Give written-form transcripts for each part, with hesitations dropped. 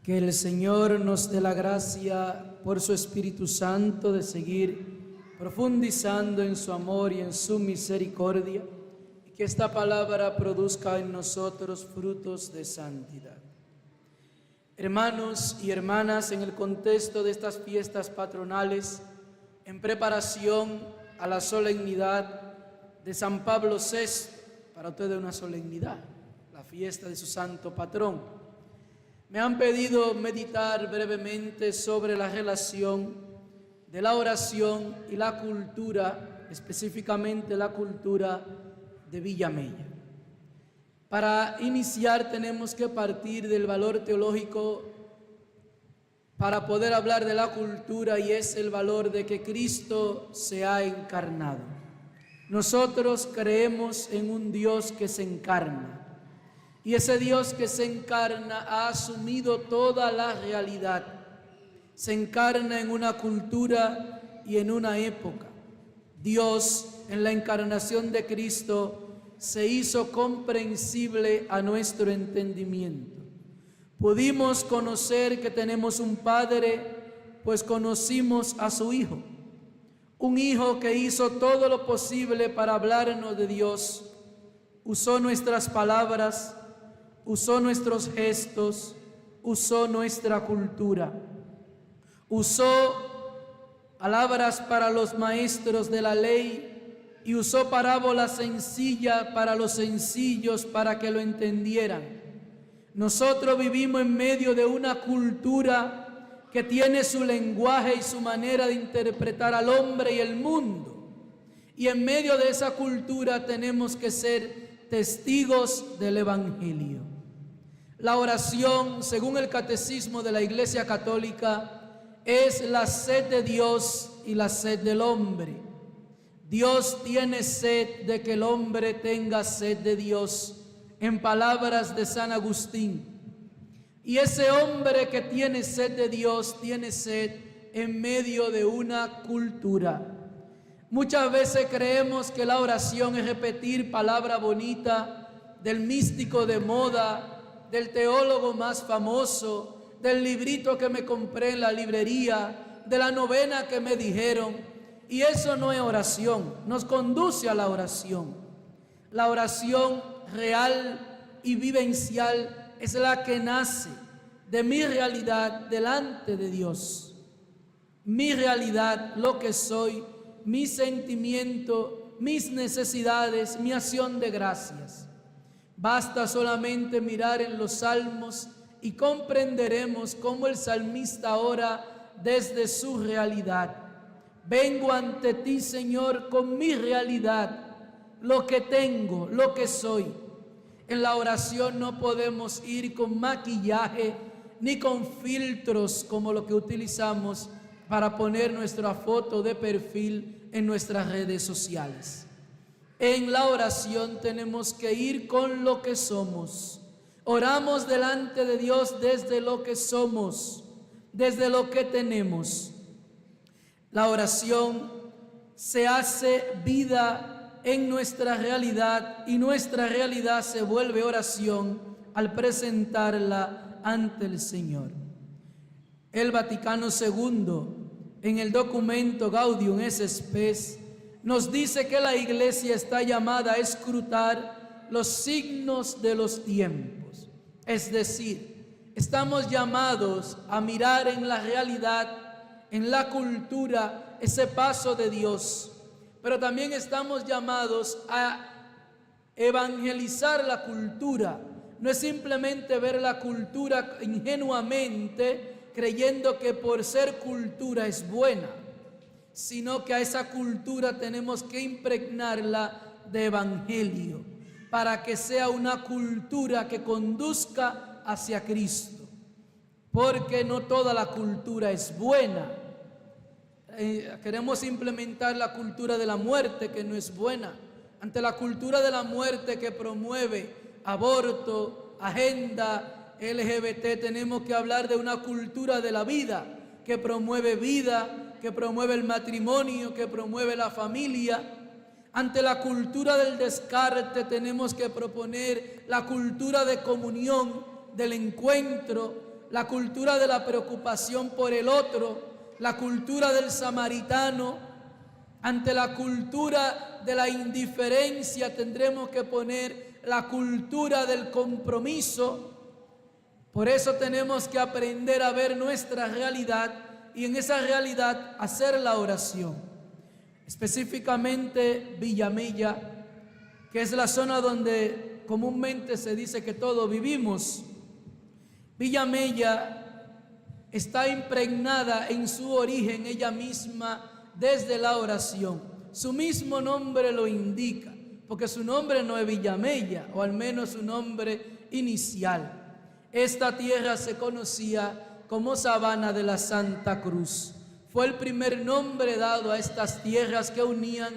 Que el Señor nos dé la gracia por su Espíritu Santo de seguir profundizando en su amor y en su misericordia, y que esta palabra produzca en nosotros frutos de santidad. Hermanos y hermanas, en el contexto de estas fiestas patronales, en preparación a la solemnidad de San Pablo VI, para ustedes una solemnidad, la fiesta de su santo patrón, me han pedido meditar brevemente sobre la relación de la oración y la cultura, específicamente la cultura de Villamella. Para iniciar tenemos que partir del valor teológico para poder hablar de la cultura, y es el valor de que Cristo se ha encarnado. Nosotros creemos en un Dios que se encarna. Y ese Dios que se encarna ha asumido toda la realidad. Se encarna en una cultura y en una época. Dios, en la encarnación de Cristo, se hizo comprensible a nuestro entendimiento. Pudimos conocer que tenemos un Padre, pues conocimos a su Hijo. Un Hijo que hizo todo lo posible para hablarnos de Dios. Usó nuestras palabras, usó nuestros gestos, usó nuestra cultura, usó palabras para los maestros de la ley y usó parábolas sencillas para los sencillos para que lo entendieran. Nosotros vivimos en medio de una cultura que tiene su lenguaje y su manera de interpretar al hombre y el mundo. Y en medio de esa cultura tenemos que ser testigos del Evangelio. La oración, según el Catecismo de la Iglesia Católica, es la sed de Dios y la sed del hombre. Dios tiene sed de que el hombre tenga sed de Dios, en palabras de San Agustín. Y ese hombre que tiene sed de Dios, tiene sed en medio de una cultura. Muchas veces creemos que la oración es repetir palabra bonita del místico de moda, del teólogo más famoso, del librito que me compré en la librería, de la novena que me dijeron. Y eso no es oración, nos conduce a la oración. La oración real y vivencial es la que nace de mi realidad delante de Dios. Mi realidad, lo que soy, mi sentimiento, mis necesidades, mi acción de gracias. Basta solamente mirar en los salmos y comprenderemos cómo el salmista ora desde su realidad. Vengo ante ti, Señor, con mi realidad, lo que tengo, lo que soy. En la oración no podemos ir con maquillaje ni con filtros como lo que utilizamos para poner nuestra foto de perfil en nuestras redes sociales. En la oración tenemos que ir con lo que somos. Oramos delante de Dios desde lo que somos, desde lo que tenemos. La oración se hace vida en nuestra realidad y nuestra realidad se vuelve oración al presentarla ante el Señor. El Vaticano II, en el documento Gaudium et Spes, nos dice que la Iglesia está llamada a escrutar los signos de los tiempos. Es decir, estamos llamados a mirar en la realidad, en la cultura, ese paso de Dios. Pero también estamos llamados a evangelizar la cultura. No es simplemente ver la cultura ingenuamente, creyendo que por ser cultura es buena, sino que a esa cultura tenemos que impregnarla de evangelio para que sea una cultura que conduzca hacia Cristo, porque no toda la cultura es buena. Queremos implementar la cultura de la muerte, que no es buena. Ante la cultura de la muerte que promueve aborto, agenda LGBT, tenemos que hablar de una cultura de la vida, que promueve vida, que promueve el matrimonio, que promueve la familia. Ante la cultura del descarte tenemos que proponer la cultura de comunión, del encuentro, la cultura de la preocupación por el otro, la cultura del samaritano. Ante la cultura de la indiferencia tendremos que poner la cultura del compromiso. Por eso tenemos que aprender a ver nuestra realidad y en esa realidad hacer la oración. Específicamente Villamella, que es la zona donde comúnmente se dice que todos vivimos. Villamella está impregnada en su origen ella misma desde la oración. Su mismo nombre lo indica, porque su nombre no es Villamella, o al menos su nombre inicial. Esta tierra se conocía como Sabana de la Santa Cruz. Fue el primer nombre dado a estas tierras que unían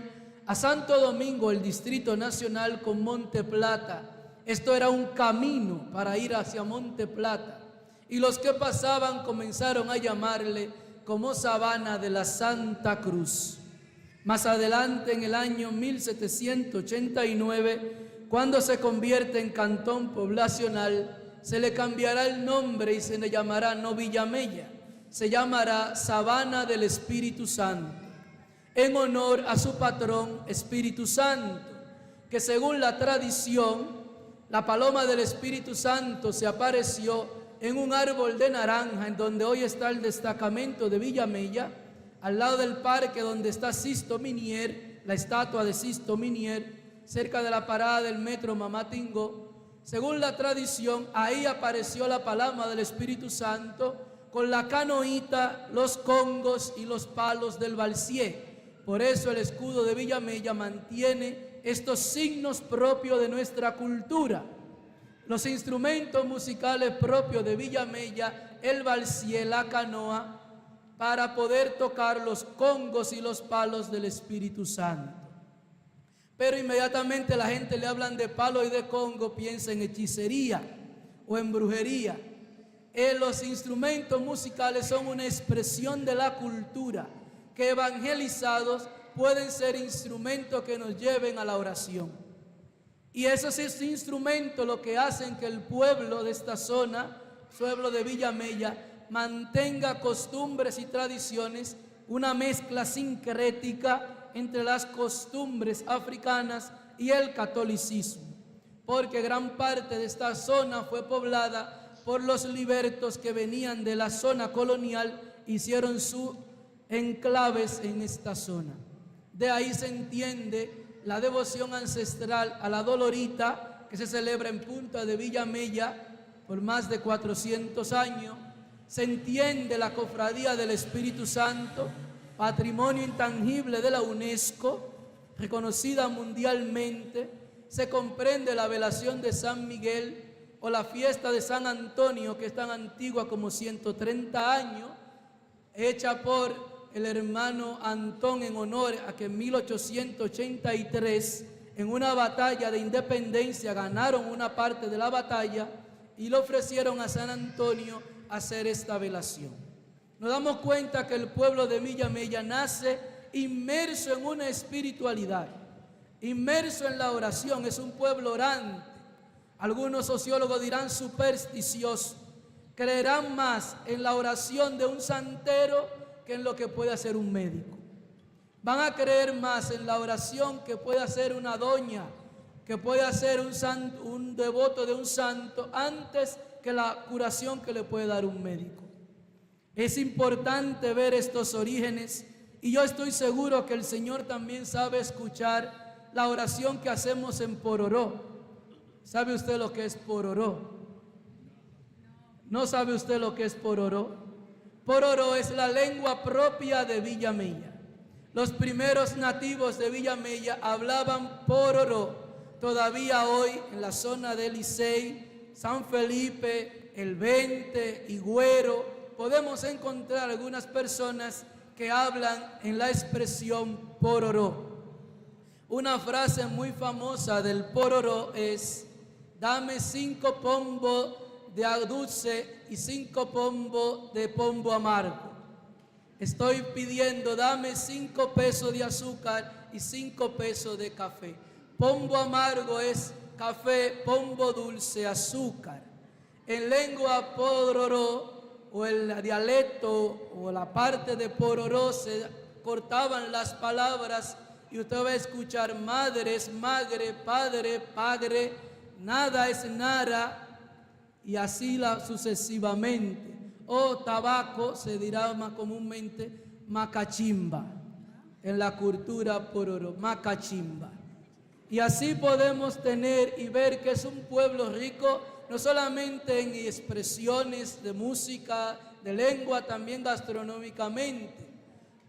a Santo Domingo, el Distrito Nacional, con Monte Plata. Esto era un camino para ir hacia Monte Plata. Y los que pasaban comenzaron a llamarle como Sabana de la Santa Cruz. Más adelante, en el año 1789, cuando se convierte en cantón poblacional, se le cambiará el nombre y se le llamará no Villamella, se llamará Sabana del Espíritu Santo, en honor a su patrón Espíritu Santo, que según la tradición, la paloma del Espíritu Santo se apareció en un árbol de naranja, en donde hoy está el destacamento de Villamella, al lado del parque donde está Sisto Minier, la estatua de Sisto Minier, cerca de la parada del metro Mamatingó. Según la tradición, ahí apareció la paloma del Espíritu Santo con la canoita, los congos y los palos del balsié. Por eso el escudo de Villamella mantiene estos signos propios de nuestra cultura. Los instrumentos musicales propios de Villamella, el balsié, la canoa, para poder tocar los congos y los palos del Espíritu Santo. Pero inmediatamente la gente le hablan de palo y de congo, piensa en hechicería o en brujería. Los instrumentos musicales son una expresión de la cultura, que evangelizados pueden ser instrumentos que nos lleven a la oración. Y esos instrumentos lo que hacen que el pueblo de esta zona, pueblo de Villamella, mantenga costumbres y tradiciones, una mezcla sincrética entre las costumbres africanas y el catolicismo, porque gran parte de esta zona fue poblada por los libertos que venían de la zona colonial, hicieron sus enclaves en esta zona. De ahí se entiende la devoción ancestral a la Dolorita, que se celebra en Punta de Villamella por más de 400 años. Se entiende la cofradía del Espíritu Santo, patrimonio intangible de la UNESCO, reconocida mundialmente. Se comprende la velación de San Miguel o la fiesta de San Antonio, que es tan antigua como 130 años, hecha por el hermano Antón en honor a que en 1883, en una batalla de independencia, ganaron una parte de la batalla y le ofrecieron a San Antonio hacer esta velación. Nos damos cuenta que el pueblo de Villamella nace inmerso en una espiritualidad, inmerso en la oración. Es un pueblo orante. Algunos sociólogos dirán supersticioso. Creerán más en la oración de un santero que en lo que puede hacer un médico. Van a creer más en la oración que puede hacer una doña, que puede hacer un devoto de un santo, antes que la curación que le puede dar un médico. Es importante ver estos orígenes, y yo estoy seguro que el Señor también sabe escuchar la oración que hacemos en Pororó. ¿Sabe usted lo que es Pororó? ¿No sabe usted lo que es Pororó? Pororó es la lengua propia de Villamella. Los primeros nativos de Villamella hablaban Pororó. Todavía hoy en la zona de Licey, San Felipe, El 20, Higüero, podemos encontrar algunas personas que hablan en la expresión Pororó. Una frase muy famosa del Pororó es: dame 5 pombos de dulce y 5 pombos de pombo amargo. Estoy pidiendo, dame 5 pesos de azúcar y 5 pesos de café. Pombo amargo es café, pombo dulce, azúcar. En lengua pororó, o el dialecto, o la parte de pororó, se cortaban las palabras y usted va a escuchar madre es magre, padre, padre, nada es nara, y así sucesivamente. O tabaco se dirá más comúnmente macachimba, en la cultura pororó, macachimba. Y así podemos tener y ver que es un pueblo rico, no solamente en expresiones de música, de lengua, también gastronómicamente.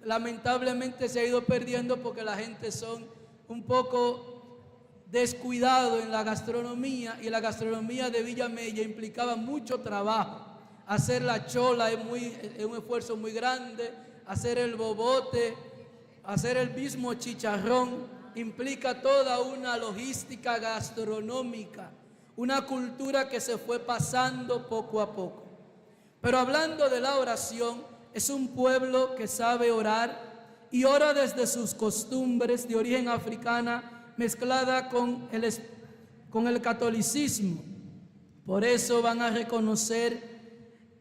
Lamentablemente se ha ido perdiendo porque la gente son un poco descuidado en la gastronomía, y la gastronomía de Villamella implicaba mucho trabajo. Hacer la chola es un esfuerzo muy grande, hacer el bobote, hacer el mismo chicharrón, implica toda una logística gastronómica, una cultura que se fue pasando poco a poco. Pero hablando de la oración, es un pueblo que sabe orar y ora desde sus costumbres de origen africana mezclada con el catolicismo. Por eso van a reconocer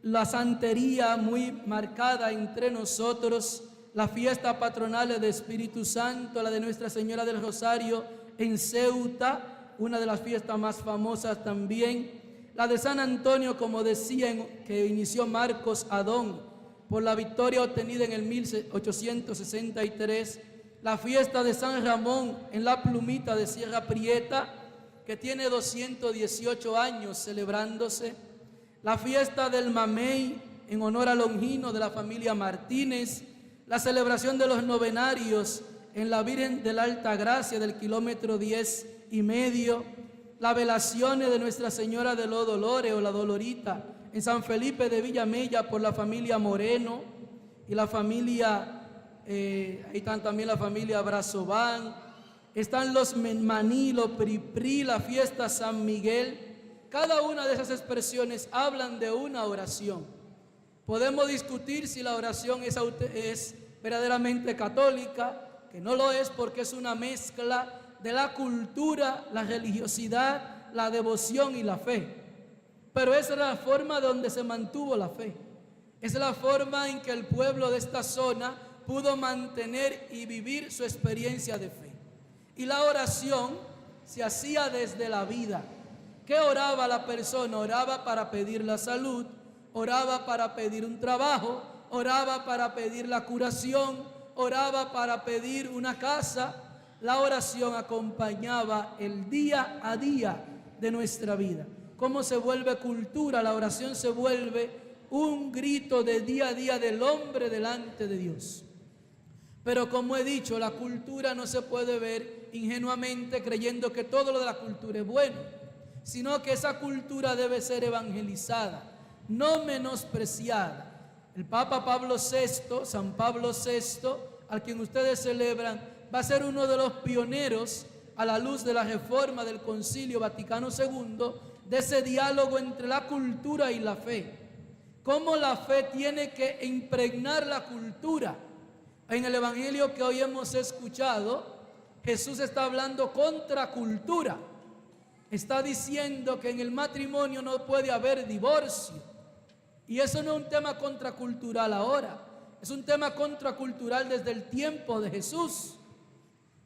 la santería muy marcada entre nosotros, la fiesta patronal de Espíritu Santo, la de Nuestra Señora del Rosario en Ceuta, una de las fiestas más famosas también, la de San Antonio, como decían, que inició Marcos Adón por la victoria obtenida en el 1863, la fiesta de San Ramón en la Plumita de Sierra Prieta, que tiene 218 años celebrándose, la fiesta del Mamey en honor a Longino de la familia Martínez, la celebración de los novenarios en la Virgen de la Alta Gracia del kilómetro 10,5, la velaciones de Nuestra Señora de los Dolores o la Dolorita en San Felipe de Villamella por la familia Moreno y la familia, ahí están también la familia Brazován, están los Maní, los Pripri, la fiesta San Miguel. Cada una de esas expresiones hablan de una oración. Podemos discutir si la oración es verdaderamente católica, que no lo es porque es una mezcla de la cultura, la religiosidad, la devoción y la fe. Pero esa es la forma donde se mantuvo la fe. Es la forma en que el pueblo de esta zona pudo mantener y vivir su experiencia de fe. Y la oración se hacía desde la vida. ¿Qué oraba la persona? Oraba para pedir la salud, oraba para pedir un trabajo, oraba para pedir la curación, oraba para pedir una casa. La oración acompañaba el día a día de nuestra vida. ¿Cómo se vuelve cultura? La oración se vuelve un grito de día a día del hombre delante de Dios. Pero como he dicho, la cultura no se puede ver ingenuamente creyendo que todo lo de la cultura es bueno, sino que esa cultura debe ser evangelizada, no menospreciada. El Papa Pablo VI, San Pablo VI, al quien ustedes celebran, va a ser uno de los pioneros a la luz de la reforma del Concilio Vaticano II, de ese diálogo entre la cultura y la fe. Cómo la fe tiene que impregnar la cultura. En el Evangelio que hoy hemos escuchado, Jesús está hablando contra cultura. Está diciendo que en el matrimonio no puede haber divorcio. Y eso no es un tema contracultural ahora, es un tema contracultural desde el tiempo de Jesús.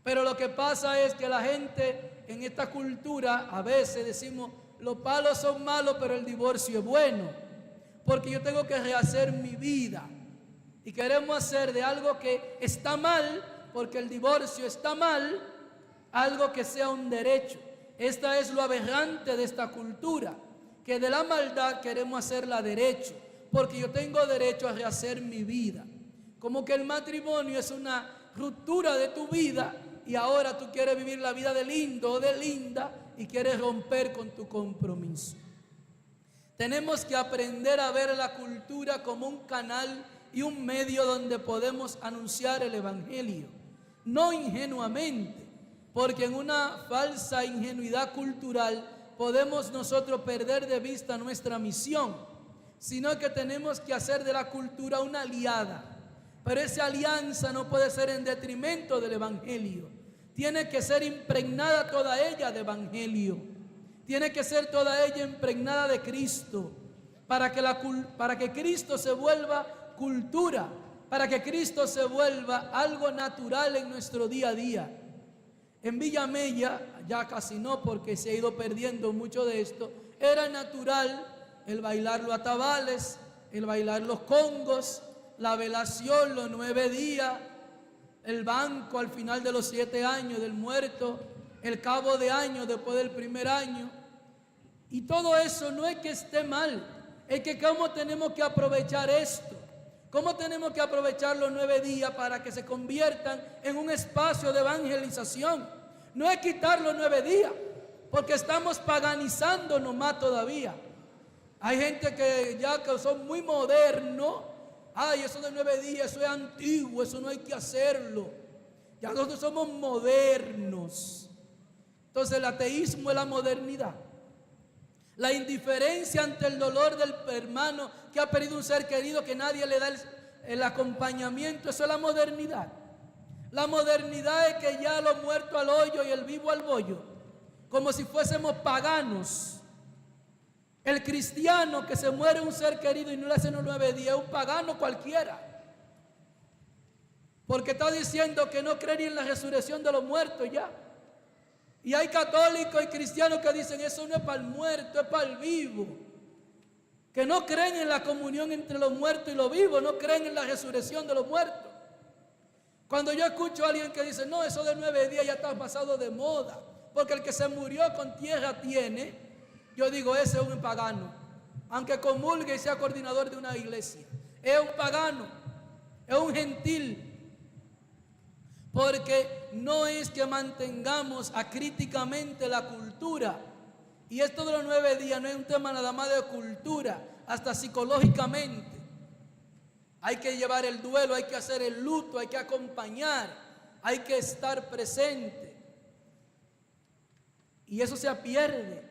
Pero lo que pasa es que la gente en esta cultura a veces decimos, los palos son malos pero el divorcio es bueno, porque yo tengo que rehacer mi vida. Y queremos hacer de algo que está mal, porque el divorcio está mal, algo que sea un derecho. Esta es lo aberrante de esta cultura, que de la maldad queremos hacerla derecho, porque yo tengo derecho a rehacer mi vida. Como que el matrimonio es una ruptura de tu vida y ahora tú quieres vivir la vida de lindo o de linda y quieres romper con tu compromiso. Tenemos que aprender a ver la cultura como un canal y un medio donde podemos anunciar el Evangelio, no ingenuamente, porque en una falsa ingenuidad cultural podemos nosotros perder de vista nuestra misión, sino que tenemos que hacer de la cultura una aliada. Pero esa alianza no puede ser en detrimento del Evangelio, tiene que ser impregnada toda ella de Evangelio, Tiene que ser toda ella impregnada de Cristo, para que Cristo se vuelva cultura, para que Cristo se vuelva algo natural en nuestro día a día. En Villamella, ya casi no, porque se ha ido perdiendo mucho de esto, era natural el bailar los atabales, el bailar los congos, la velación, los 9 días, el banco al final de los 7 años del muerto, el cabo de año después del primer año. Y todo eso no es que esté mal, es que cómo tenemos que aprovechar esto, cómo tenemos que aprovechar los 9 días para que se conviertan en un espacio de evangelización. No es quitar los 9 días, porque estamos paganizándonos más todavía. Hay gente que ya que son muy modernos, ay, eso de 9 días, eso es antiguo, eso no hay que hacerlo. Ya nosotros somos modernos. Entonces el ateísmo es la modernidad. La indiferencia ante el dolor del hermano que ha perdido un ser querido, que nadie le da el acompañamiento, eso es la modernidad. La modernidad es que ya lo muerto al hoyo y el vivo al bollo, como si fuésemos paganos. El cristiano que se muere un ser querido y no le hacen los 9 días es un pagano cualquiera, porque está diciendo que no cree ni en la resurrección de los muertos ya. Y hay católicos y cristianos que dicen eso no es para el muerto, es para el vivo, que no creen en la comunión entre los muertos y los vivos, no creen en la resurrección de los muertos. Cuando yo escucho a alguien que dice no, eso de 9 días ya está pasado de moda, porque el que se murió con tierra tiene, yo digo ese es un pagano, aunque comulgue y sea coordinador de una iglesia, es un pagano, es un gentil. Porque no es que mantengamos acríticamente la cultura. Y esto de los 9 días no es un tema nada más de cultura, hasta psicológicamente. Hay que llevar el duelo, hay que hacer el luto, hay que acompañar, hay que estar presente. Y eso se pierde,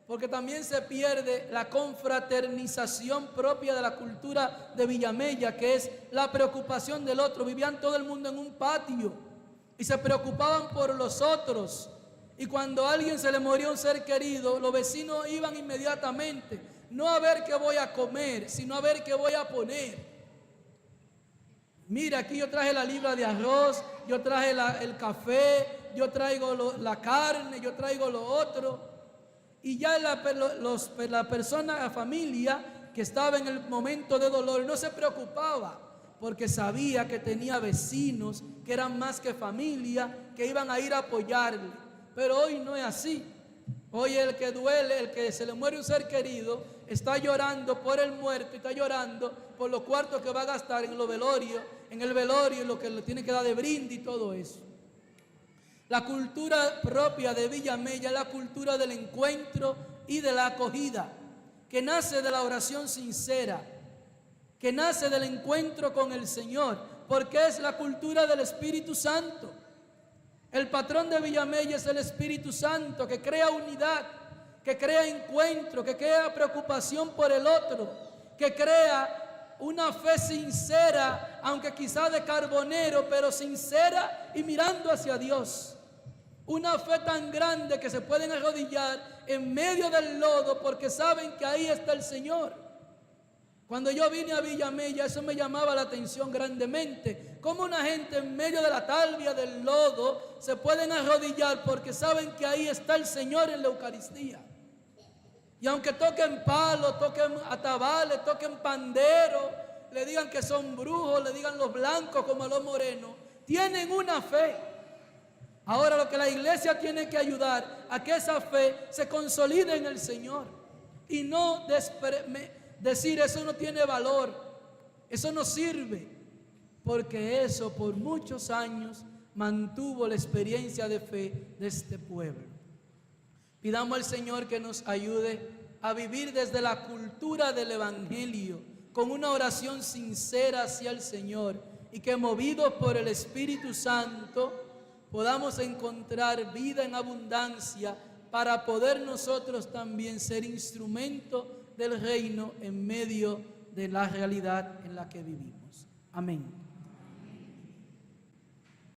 porque también se pierde la confraternización propia de la cultura de Villamella, que es la preocupación del otro. Vivían todo el mundo en un patio y se preocupaban por los otros. Y cuando a alguien se le moría un ser querido, los vecinos iban inmediatamente, no a ver qué voy a comer, sino a ver qué voy a poner. Mira, aquí yo traje la libra de arroz, yo traje el café, yo traigo la carne, yo traigo lo otro. Y ya la persona, la familia que estaba en el momento de dolor no se preocupaba, porque sabía que tenía vecinos que eran más que familia, que iban a ir a apoyarle. Pero hoy no es así. Hoy el que duele, el que se le muere un ser querido, está llorando por el muerto y está llorando por los cuartos que va a gastar en el velorio, lo que le tiene que dar de brindis y todo eso. La cultura propia de Villamella es la cultura del encuentro y de la acogida, que nace de la oración sincera, que nace del encuentro con el Señor, porque es la cultura del Espíritu Santo. El patrón de Villamella es el Espíritu Santo, que crea unidad, que crea encuentro, que crea preocupación por el otro, que crea una fe sincera, aunque quizá de carbonero, pero sincera y mirando hacia Dios. Una fe tan grande que se pueden arrodillar en medio del lodo porque saben que ahí está el Señor. Cuando yo vine a Villamella, eso me llamaba la atención grandemente. Cómo una gente en medio de la talvia del lodo se pueden arrodillar porque saben que ahí está el Señor en la Eucaristía. Y aunque toquen palos, toquen atabales, toquen pandero, le digan que son brujos, le digan los blancos como a los morenos, tienen una fe. Ahora lo que la iglesia tiene que ayudar a que esa fe se consolide en el Señor y no decir eso no tiene valor, eso no sirve, porque eso por muchos años mantuvo la experiencia de fe de este pueblo. Pidamos al Señor que nos ayude a vivir desde la cultura del Evangelio, con una oración sincera hacia el Señor, y que movidos por el Espíritu Santo podamos encontrar vida en abundancia para poder nosotros también ser instrumento del reino en medio de la realidad en la que vivimos. Amén.